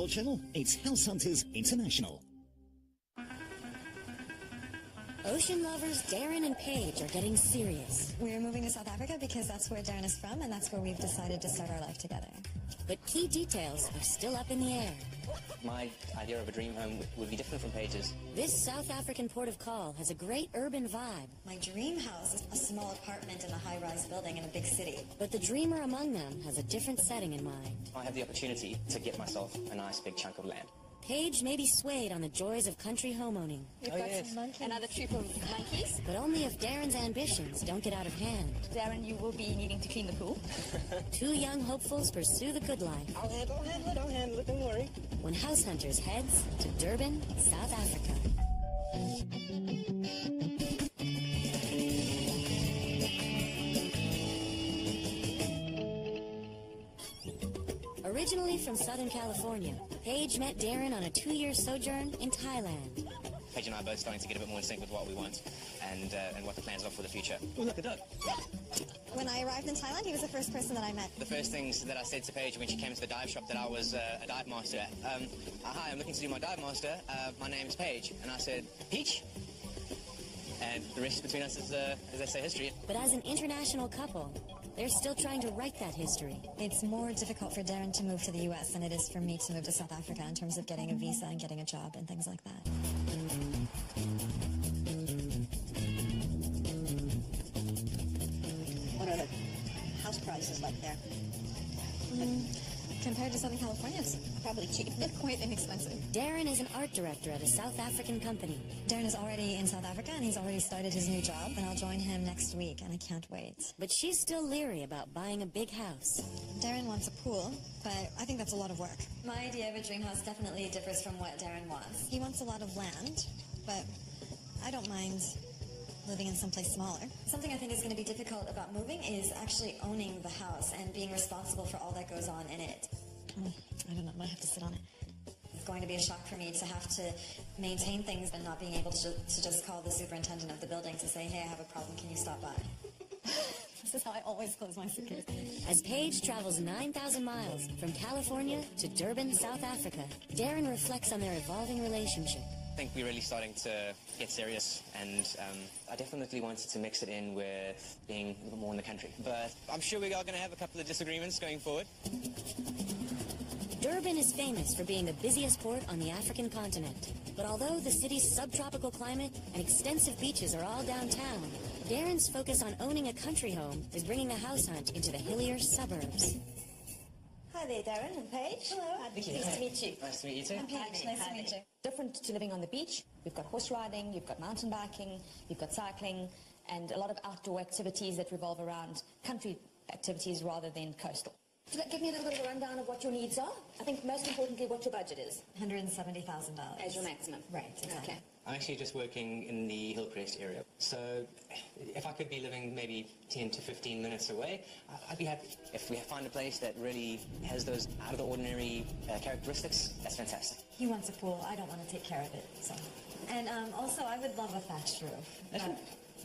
your channel. It's House Hunters International. Ocean lovers Darren and Paige are getting serious. We're moving to South Africa because that's where Darren is from, and that's where we've decided to start our life together. But key details are still up in the air. My idea of a dream home would be different from Paige's. This South African port of call has a great urban vibe. My dream house is a small apartment in a high-rise building in a big city. But the dreamer among them has a different setting in mind. I have the opportunity to get myself a nice big chunk of land. Paige may be swayed on the joys of country homeowning. We've got some monkeys. Another troop of monkeys. But only if Darren's ambitions don't get out of hand. Darren, you will be needing to clean the pool. Two young hopefuls pursue the good life. I'll handle it, don't worry. When House Hunters heads to Durban, South Africa. Originally from Southern California, Paige met Darren on a 2-year sojourn in Thailand. Paige and I are both starting to get a bit more in sync with what we want and what the plans are for the future. Oh, look, a duck. When I arrived in Thailand, he was the first person that I met. The first things that I said to Paige when she came to the dive shop that I was a dive master at. Hi, I'm looking to do my dive master. My name's Paige. And I said, Peach? And the rest between us is, as they say, history. But as an international couple, they're still trying to write that history. It's more difficult for Darren to move to the U.S. than it is for me to move to South Africa in terms of getting a visa and getting a job and things like that. What are the house prices like there? Compared to Southern California, it's probably cheap. Quite inexpensive. Darren is an art director at a South African company. Darren is already in South Africa, and he's already started his new job, and I'll join him next week, and I can't wait. But she's still leery about buying a big house. Darren wants a pool, but I think that's a lot of work. My idea of a dream house definitely differs from what Darren wants. He wants a lot of land, but I don't mind living in someplace smaller. Something I think is going to be difficult about moving is actually owning the house and being responsible for all that goes on in it. I don't know, I might have to sit on it. It's going to be a shock for me to have to maintain things and not being able to just call the superintendent of the building to say, hey, I have a problem, can you stop by? This is how I always close my suitcase. As Paige travels 9,000 miles from California to Durban, South Africa, Darren reflects on their evolving relationship. I think we're really starting to get serious, and I definitely wanted to mix it in with being a little more in the country. But I'm sure we are going to have a couple of disagreements going forward. Durban is famous for being the busiest port on the African continent. But although the city's subtropical climate and extensive beaches are all downtown, Darren's focus on owning a country home is bringing the house hunt into the hillier suburbs. Hi there, Darren and Paige. Hello. Nice to meet you. Nice to meet you too. I'm Paige, nice to meet you. Different to living on the beach. You've got horse riding, you've got mountain biking, you've got cycling, and a lot of outdoor activities that revolve around country activities rather than coastal. Give me a little bit of a rundown of what your needs are. I think most importantly what your budget is. $170,000. As your maximum. Right, exactly. Okay. I'm actually just working in the Hillcrest area, so if I could be living maybe 10 to 15 minutes away, I'd be happy. If we find a place that really has those out-of-the-ordinary characteristics, that's fantastic. He wants a pool. I don't want to take care of it. So, and also, I would love a thatched roof.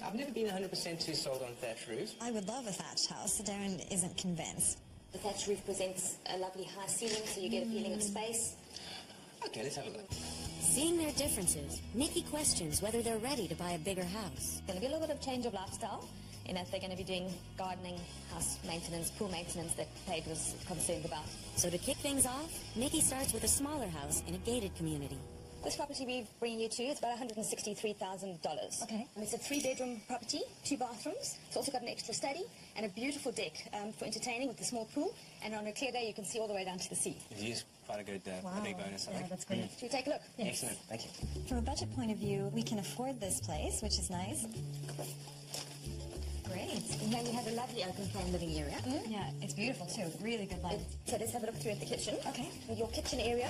I've never been 100% too sold on thatched roofs. I would love a thatched house. Darren isn't convinced. The thatched roof presents a lovely high ceiling, so you get a feeling of space. Okay, let's have a look. Seeing their differences, Nikki questions whether they're ready to buy a bigger house. Going to be a little bit of change of lifestyle in that they're going to be doing gardening, house maintenance, pool maintenance that Paige was concerned about. So to kick things off, Nikki starts with a smaller house in a gated community. This property we're bringing you to, it's about $163,000. Okay. And it's a 3-bedroom property, 2 bathrooms. It's also got an extra study and a beautiful deck for entertaining with a small pool. And on a clear day, you can see all the way down to the sea. The view's quite a good, a big bonus, I think. That's great. Should we take a look? Yes. Excellent, thank you. From a budget point of view, we can afford this place, which is nice. Great. And here you have a lovely open plan living area. Yeah, it's beautiful too. Really good light. So let's have a look through at the kitchen. Okay. Your kitchen area,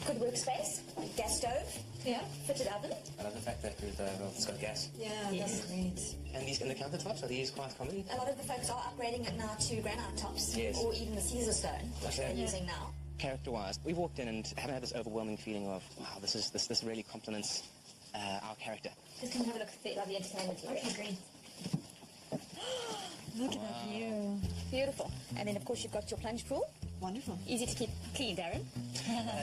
good workspace, gas stove, Yeah. fitted oven. I love the fact that it's got gas. Yeah, Yes. that's great. And these, and the countertops, are these quite common? A lot of the folks are upgrading it now to granite tops. Yes. Or even the Caesar stone, which Okay. they're using now. Character-wise, we walked in and haven't had this overwhelming feeling of, wow, this really complements our character. Just come have a look at the lovely entertainment area. Okay, great. Look at that view. Beautiful. And then, of course, you've got your plunge pool. Wonderful. Easy to keep clean, Darren.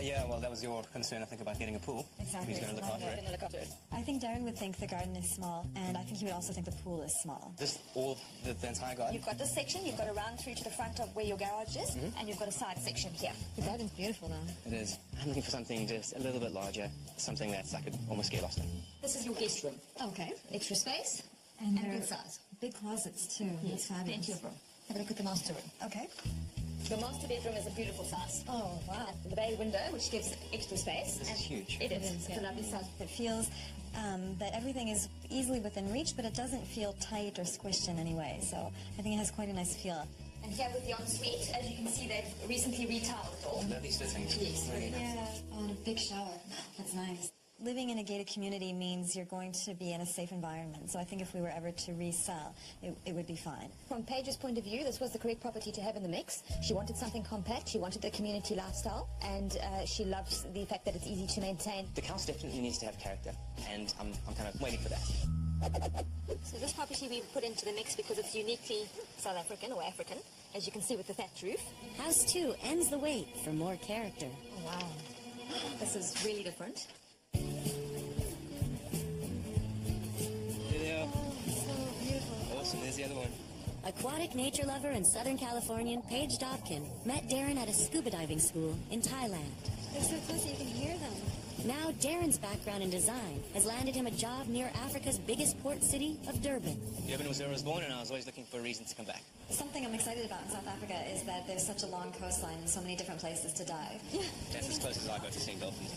Yeah, well, that was your concern, I think, about getting a pool. Exactly. Who's going to look after it? I think Darren would think the garden is small, and I think he would also think the pool is small. This all the entire garden? You've got this section, you've got to run through to the front of where your garage is, and you've got a side section here. The garden's beautiful, though. It is. I'm looking for something just a little bit larger, something that I could almost get lost in. This is your guest room. Okay. Extra space And and they're good size. big closets, too. That's fabulous. Plenty of room. Have a look at the master room. Okay. The master bedroom is a beautiful size. Oh, wow. The bay window, which gives extra space. This is huge. It is. It's It's a lovely size. It feels that everything is easily within reach, but it doesn't feel tight or squished in any way. So I think it has quite a nice feel. And here with the ensuite, as you can see, they've recently retiled it all. Lovely fittings. Yes. Really nice. Yeah, on a big shower. That's nice. Living in a gated community means you're going to be in a safe environment. So I think if we were ever to resell, it would be fine. From Paige's point of view, this was the correct property to have in the mix. She wanted something compact, she wanted the community lifestyle, and she loves the fact that it's easy to maintain. The house definitely needs to have character, and I'm kind of waiting for that. So this property we put into the mix because it's uniquely South African or African, as you can see with the thatch roof. House 2 ends the wait for more character. Oh, wow. This is really different. There they are. So beautiful. Awesome, there's the other one. Aquatic nature lover and Southern Californian Paige Dobkin met Darren at a scuba diving school in Thailand. They're so close that you can hear them. Now Darren's background in design has landed him a job near Africa's biggest port city of Durban. Durban was where I was born, and I was always looking for a reason to come back. Something I'm excited about in South Africa is that there's such a long coastline and so many different places to dive. That's as close as I got to seeing dolphins.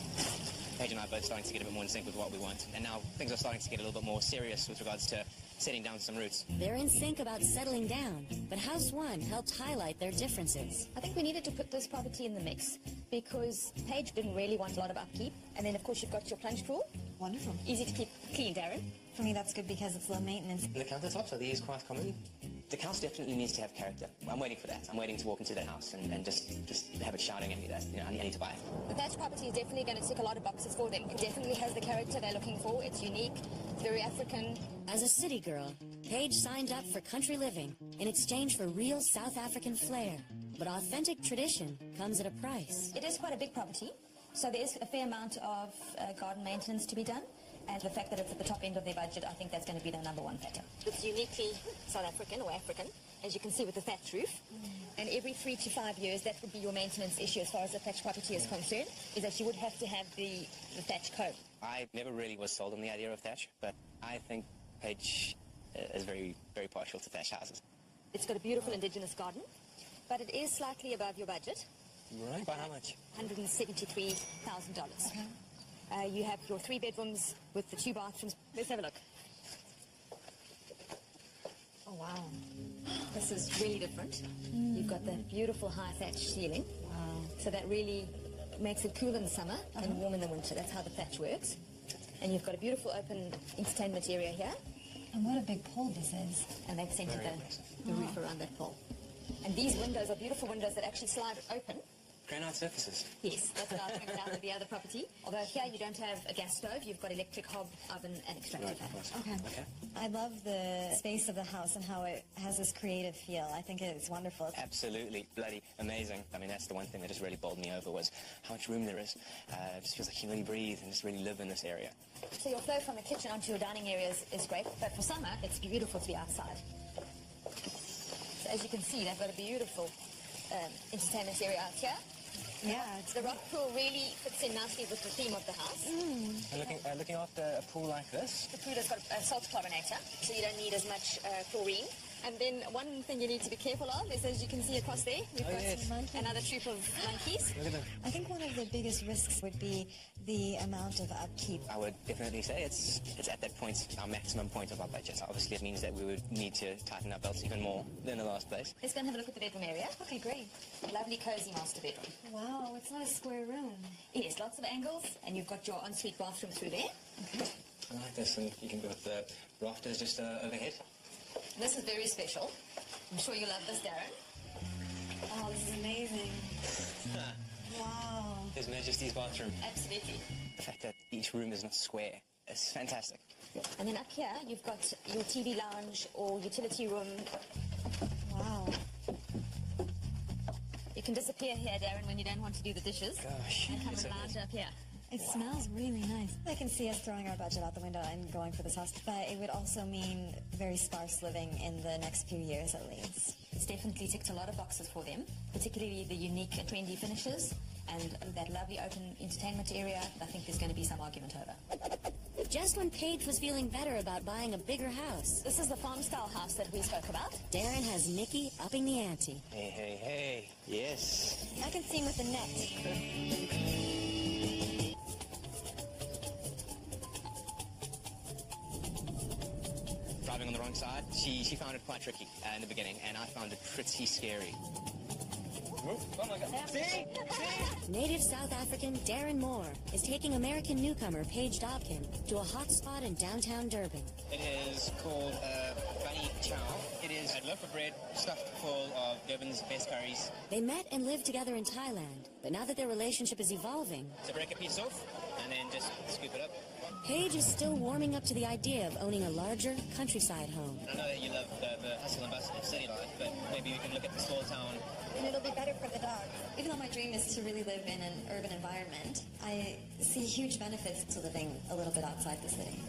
Paige and I are both starting to get a bit more in sync with what we want, and now things are starting to get a little bit more serious with regards to setting down some roots. They're in sync about settling down, but House 1 helped highlight their differences. I think we needed to put this property in the mix because Paige didn't really want a lot of upkeep. And then, of course, you've got your plunge pool. Wonderful. Easy to keep clean, Darren. For me, that's good because it's low maintenance. The countertops, are these quite common? The house definitely needs to have character. I'm waiting for that. I'm waiting to walk into that house and just have it shouting at me that, I need to buy it. The thatch property is definitely going to tick a lot of boxes for them. It definitely has the character they're looking for. It's unique, it's very African. As a city girl, Paige signed up for country living in exchange for real South African flair. But authentic tradition comes at a price. It is quite a big property, so there is a fair amount of garden maintenance to be done. And the fact that it's at the top end of their budget, I think that's going to be their number one factor. It's uniquely South African or African, as you can see with the thatch roof. And every 3 to 5 years, that would be your maintenance issue as far as the thatch property is concerned, is that you would have to have the thatch comb. I never really was sold on the idea of thatch, but I think Paige is very, very partial to thatch houses. It's got a beautiful indigenous garden, but it is slightly above your budget. Right. By how much? $173,000. Okay. You have your 3 bedrooms with the 2 bathrooms. Let's have a look. Oh, wow. This is really different. You've got the beautiful high thatch ceiling. Wow. So that really makes it cool in the summer and warm in the winter. That's how the thatch works. And you've got a beautiful open entertainment area here. And what a big pole this is. And they've centered Very nice. the roof around that pole. And these windows are beautiful windows that actually slide open. Granite surfaces. Yes, that's what I was pointed out with the other property. Although here you don't have a gas stove, you've got electric hob, oven and extractor fan. Okay. I love the space of the house and how it has this creative feel. I think it's wonderful. Absolutely bloody amazing. I mean, that's the one thing that just really bowled me over was how much room there is. It just feels like you can really breathe and just really live in this area. So your flow from the kitchen onto your dining areas is great, but for summer it's beautiful to be outside. So as you can see, they've got a beautiful entertainment area out here. Yeah, it's The rock pool really fits in nicely with the theme of the house. And looking after a pool like this, The pool has got a salt chlorinator, so you don't need as much chlorine. And then one thing you need to be careful of is, as you can see across there, you've got yes. another troop of monkeys. look at them. I think one of the biggest risks would be the amount of upkeep. I would definitely say it's at that point, our maximum point of our budget. Obviously, it means that we would need to tighten our belts even more than the last place. Let's go and have a look at the bedroom area. Okay, great. Lovely, cozy master bedroom. Wow, it's not a square room. Yes, lots of angles, and you've got your ensuite bathroom through there. I like this, and you can go with the rafters just overhead. This is very special. I'm sure you love this, Darren. Oh, this is amazing. Wow. His Majesty's bathroom. Absolutely. The fact that each room is not square is fantastic. And then up here, you've got your TV lounge or utility room. Wow. You You can disappear here, Darren, when you don't want to do the dishes. Gosh. And come yes, and it lounge is. up here. It smells really nice. I can see us throwing our budget out the window and going for this house, but it would also mean very sparse living in the next few years at least. It's definitely ticked a lot of boxes for them, particularly the unique and trendy finishes and that lovely open entertainment area. I think there's going to be some argument over. Just when Paige was feeling better about buying a bigger house, This is the farm-style house that we spoke about. Darren has Nikki upping the ante. Hey, hey, hey. Yes. I can see him with the net. Driving on the wrong side, she found it quite tricky in the beginning, and I found it pretty scary. Oh my God. See? Native South African Darren Moore is taking American newcomer Paige Dobkin to a hot spot in downtown Durban. It is called bunny chow. It is a loaf of bread stuffed full of Durban's best curries. They met and lived together in Thailand, but now that their relationship is evolving, So break a piece off, and then just scoop it up. Paige is still warming up to the idea of owning a larger countryside home. I know that you love the hustle and bustle of city life, but maybe we can look at the small town. And it'll be better for the dog. Even though my dream is to really live in an urban environment, I see huge benefits to living a little bit outside the city.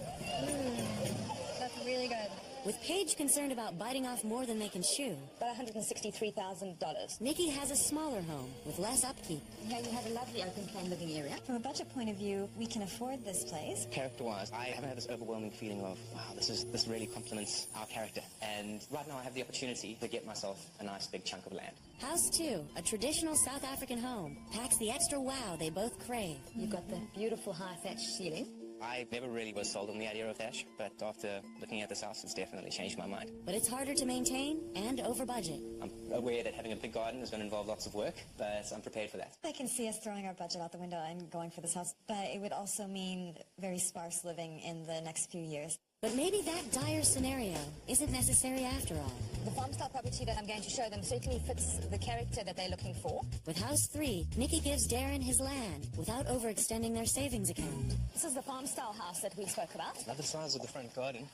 That's really good. With Paige concerned about biting off more than they can chew, About $163,000. Nikki has a smaller home with less upkeep. Here you have a lovely open plan living area. From a budget point of view, we can afford this place. Character-wise, I haven't had this overwhelming feeling of, wow, this really complements our character. And right now I have the opportunity to get myself a nice big chunk of land. House 2, a traditional South African home, packs the extra wow they both crave. You've got the beautiful high thatch ceiling. I never really was sold on the idea of thatch, but after looking at this house, it's definitely changed my mind. But it's harder to maintain and over budget. I'm aware that having a big garden is going to involve lots of work, but I'm prepared for that. I can see us throwing our budget out the window and going for this house, but it would also mean very sparse living in the next few years. But maybe that dire scenario isn't necessary after all. The farm-style property that I'm going to show them certainly fits the character that they're looking for. With House 3, Nikki gives Darren his land without overextending their savings account. This is the farm-style house that we spoke about. Love the size of the front garden.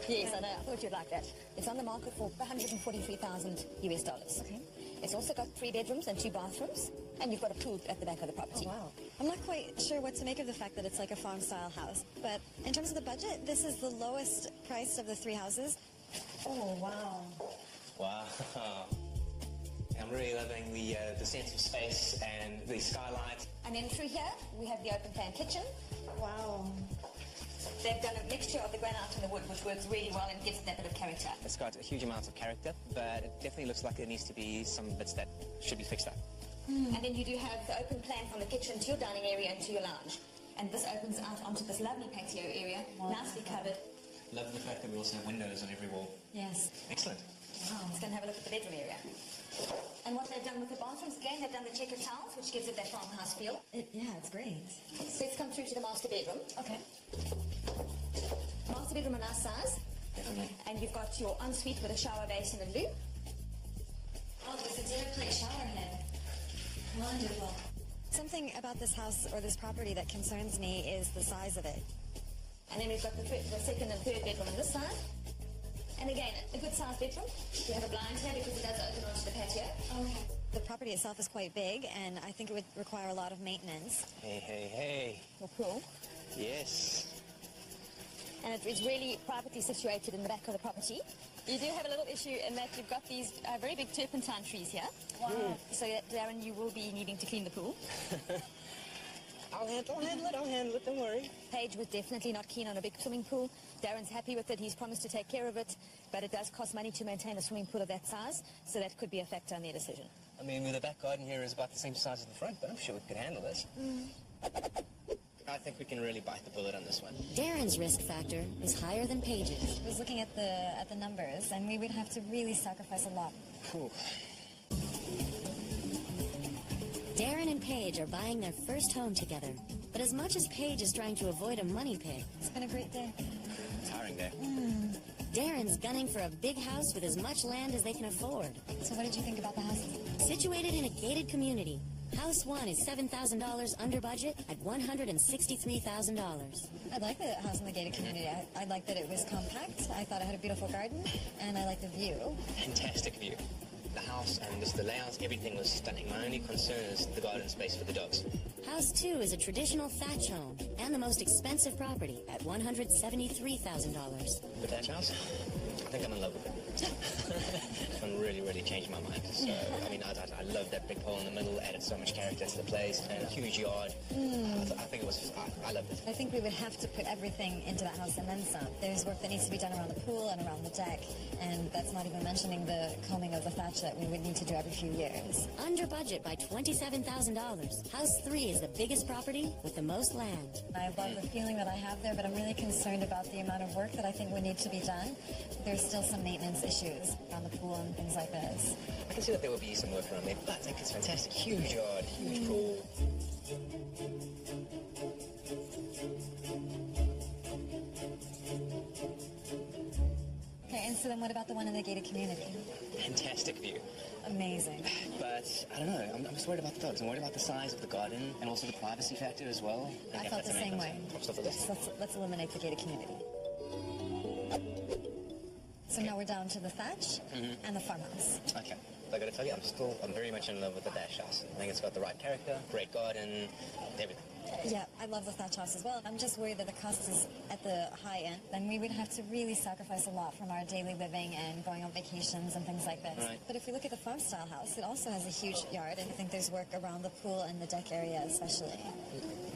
Yes, I know. I thought you'd like that. It's on the market for $143,000 US dollars. Okay. It's also got 3 bedrooms and 2 bathrooms, and you've got a pool at the back of the property. Wow. I'm not quite sure what to make of the fact that it's like a farm-style house, but in terms of the budget, this is the lowest price of the 3 houses. Oh, wow. Wow. I'm really loving the sense of space and the skylight. And then through here, we have the open plan kitchen. Wow. They've done a mixture of the granite and the wood, which works really well and gives it that bit of character. It's got a huge amount of character, but it definitely looks like there needs to be some bits that should be fixed up. And then you do have the open plan from the kitchen to your dining area and to your lounge. And this opens out onto this lovely patio area, nicely covered. Love the fact that we also have windows on every wall. Yes. Excellent. Let's go and have a look at the bedroom area. And what they've done with the bathrooms, again, they've done the checkered tiles, which gives it that farmhouse feel. Yeah, it's great. So let's come through to the master bedroom. Okay. Master bedroom a nice size. Definitely. And you've got your ensuite with a shower basin and loo. Oh, there's a dinner plate shower head. Wonderful. Something about this house or this property that concerns me is the size of it. And then we've got the second and third bedroom on this side. And again, a good sized bedroom. We have a blind here because it does open onto the patio. Okay. The property itself is quite big, and I think it would require a lot of maintenance. Hey, hey, hey. Your pool. Yes. And it is really privately situated in the back of the property. You do have a little issue in that you've got these very big turpentine trees here. Wow. So, Darren, you will be needing to clean the pool. I'll handle it, don't worry. Paige was definitely not keen on a big swimming pool. Darren's happy with it. He's promised to take care of it. But it does cost money to maintain a swimming pool of that size, so that could be a factor in their decision. I mean, the back garden here is about the same size as the front, but I'm sure we could handle this. I think we can really bite the bullet on this one. Darren's risk factor is higher than Paige's. I was looking at the numbers, and we would have to really sacrifice a lot. Cool. Darren and Paige are buying their first home together. But as much as Paige is trying to avoid a money pit, It's been a great day. Tiring day. Darren's gunning for a big house with as much land as they can afford. So what did you think about the house? Situated in a gated community, House 1 is $7,000 under budget at $163,000. I like the house in the gated community. I like that it was compact. I thought it had a beautiful garden, and I like the view. Fantastic view. the house and just the layout, everything was stunning. My only concern is the garden space for the dogs. House 2 is a traditional thatch home and the most expensive property at $173,000. The thatch house? I think I'm in love with it. It really changed my mind. So, I mean, I love that big hole in the middle, added so much character to the place, and a huge yard. I think it was, I loved it. I think we would have to put everything into that house and then some. There's work that needs to be done around the pool and around the deck, and that's not even mentioning the combing of the thatch that we would need to do every few years. Under budget by $27,000. House 3 is the biggest property with the most land. I love the feeling that I have there, but I'm really concerned about the amount of work that I think would need to be done. There's still some maintenance issues around the pool and things like this. I can see that there will be some work around there, but I think it's fantastic. Huge yard, huge pool. Okay, and so then what about the one in the gated community? Fantastic view. Amazing. But, I don't know, I'm just worried about the dogs. I'm worried about the size of the garden and also the privacy factor as well. I felt the same way. Let's eliminate the gated community. So now we're down to the thatch and the farmhouse. Okay. I gotta tell you, I'm very much in love with the thatch house. I think it's got the right character, great garden, everything. Yeah, I love the thatch house as well. I'm just worried that the cost is at the high end. Then we would have to really sacrifice a lot from our daily living and going on vacations and things like this. Right. But if we look at the farm style house, it also has a huge yard, and I think there's work around the pool and the deck area especially.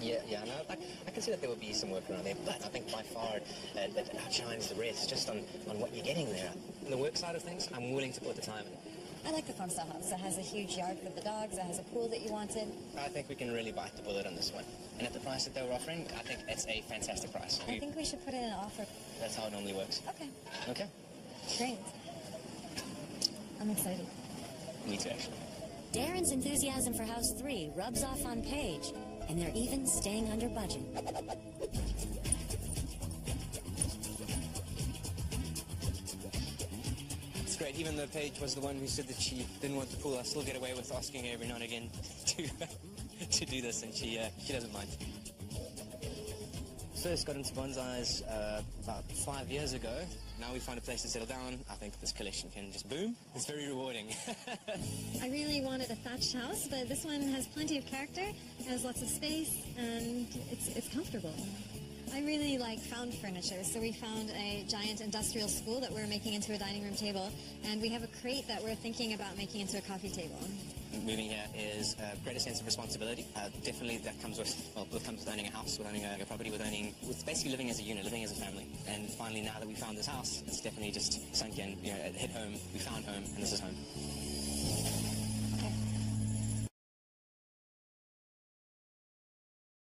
Yeah, no, I can see that there will be some work around there, but I think by far that outshines the rest just on what you're getting there. On the work side of things, I'm willing to put the time in. I like the farm style house. It has a huge yard for the dogs. It has a pool that you wanted. I think we can really bite the bullet on this one. And at the price that they were offering, I think it's a fantastic price. I think we should put in an offer. That's how it normally works. Okay. Okay? Great. I'm excited. Me too, actually. Darren's enthusiasm for House 3 rubs off on Paige, and they're even staying under budget. It's great. Even though Paige was the one who said that she didn't want the pool, I still get away with asking her every now and again to do this, and she doesn't mind. First got into bonsais about 5 years ago. Now we find a place to settle down. I think this collection can just boom. It's very rewarding. I really wanted a thatched house, but this one has plenty of character, has lots of space, and it's comfortable. I really like found furniture, so we found a giant industrial spool that we're making into a dining room table, and we have a crate that we're thinking about making into a coffee table. Moving here is a greater sense of responsibility. Definitely that comes with, comes with owning a house, with owning a property, with basically living as a unit, living as a family. And finally, now that we found this house, it's definitely just sunk in, hit home, we found home, and this is home.